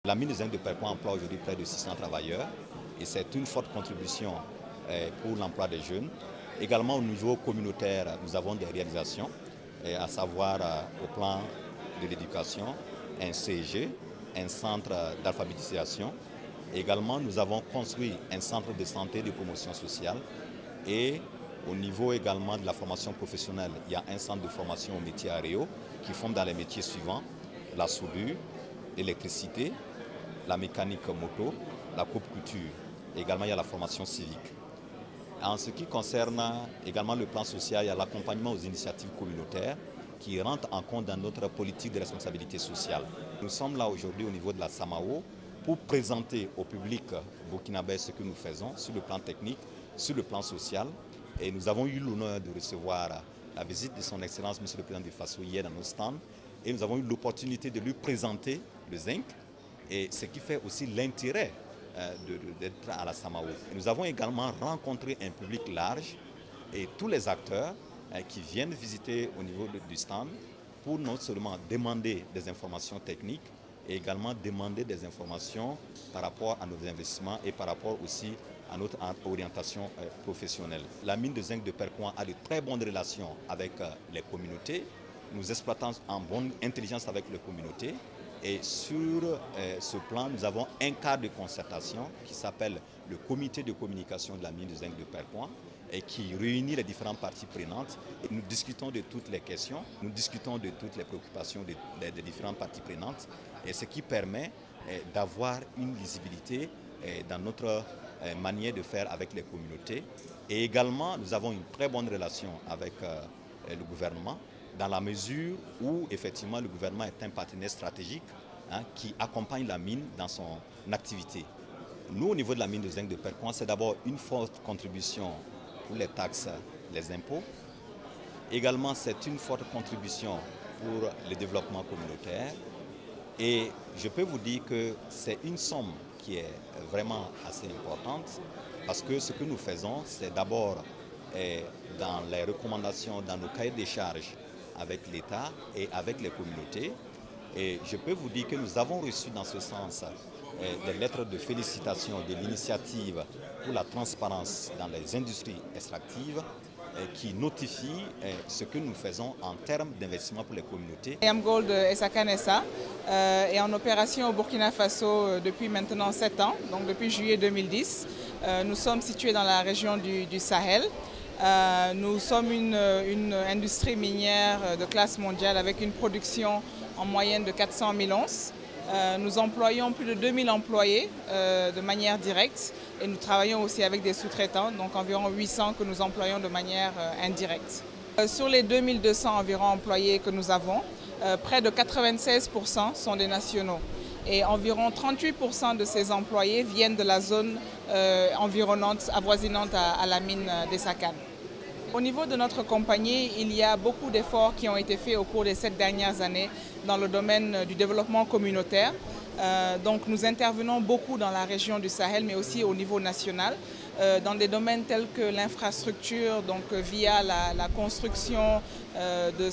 La mine de zinc de Perquan emploie aujourd'hui près de 600 travailleurs et c'est une forte contribution pour l'emploi des jeunes. Également au niveau communautaire, nous avons des réalisations, à savoir au plan de l'éducation, un CEG, un centre d'alphabétisation. Également, nous avons construit un centre de santé et de promotion sociale et au niveau également de la formation professionnelle, il y a un centre de formation au métier aéro qui forme dans les métiers suivants: la soudure, l'électricité, la mécanique moto, la coupe couture. Également, il y a la formation civique. En ce qui concerne également le plan social, il y a l'accompagnement aux initiatives communautaires qui rentrent en compte dans notre politique de responsabilité sociale. Nous sommes là aujourd'hui au niveau de la SAMAO pour présenter au public burkinabé ce que nous faisons sur le plan technique, sur le plan social. Et nous avons eu l'honneur de recevoir la visite de son Excellence, M. le Président du Faso, hier dans nos stands. Et nous avons eu l'opportunité de lui présenter le zinc, et ce qui fait aussi l'intérêt d'être à la SAMAO. Et nous avons également rencontré un public large et tous les acteurs qui viennent visiter au niveau du stand pour non seulement demander des informations techniques et également demander des informations par rapport à nos investissements et par rapport aussi à notre orientation professionnelle. La mine de zinc de Perquan a de très bonnes relations avec les communautés. Nous exploitons en bonne intelligence avec les communautés. Et sur ce plan, nous avons un cadre de concertation qui s'appelle le comité de communication de la mine de zinc de Perquan et qui réunit les différentes parties prenantes. Et nous discutons de toutes les questions, nous discutons de toutes les préoccupations des différentes parties prenantes, et ce qui permet d'avoir une lisibilité dans notre manière de faire avec les communautés. Et également, nous avons une très bonne relation avec le gouvernement, dans la mesure où effectivement le gouvernement est un partenaire stratégique qui accompagne la mine dans son activité. Nous, au niveau de la mine de zinc de Perquan, c'est d'abord une forte contribution pour les taxes, les impôts. Également, c'est une forte contribution pour le développement communautaire. Et je peux vous dire que c'est une somme qui est vraiment assez importante, parce que ce que nous faisons, c'est d'abord dans les recommandations, dans nos cahiers des charges avec l'État et avec les communautés. Et je peux vous dire que nous avons reçu dans ce sens des lettres de félicitations de l'initiative pour la transparence dans les industries extractives qui notifient ce que nous faisons en termes d'investissement pour les communautés. Yamgold SA est en opération au Burkina Faso depuis maintenant 7 ans, donc depuis juillet 2010. Nous sommes situés dans la région du Sahel. Nous sommes une industrie minière de classe mondiale avec une production en moyenne de 400 000 onces. Nous employons plus de 2000 employés de manière directe et nous travaillons aussi avec des sous-traitants, donc environ 800 que nous employons de manière indirecte. Sur les 2200 environ employés que nous avons, près de 96% sont des nationaux et environ 38% de ces employés viennent de la zone environnante, avoisinante à la mine d'Essakane. Au niveau de notre compagnie, il y a beaucoup d'efforts qui ont été faits au cours des 7 dernières années dans le domaine du développement communautaire. Donc nous intervenons beaucoup dans la région du Sahel, mais aussi au niveau national, dans des domaines tels que l'infrastructure, donc via la construction de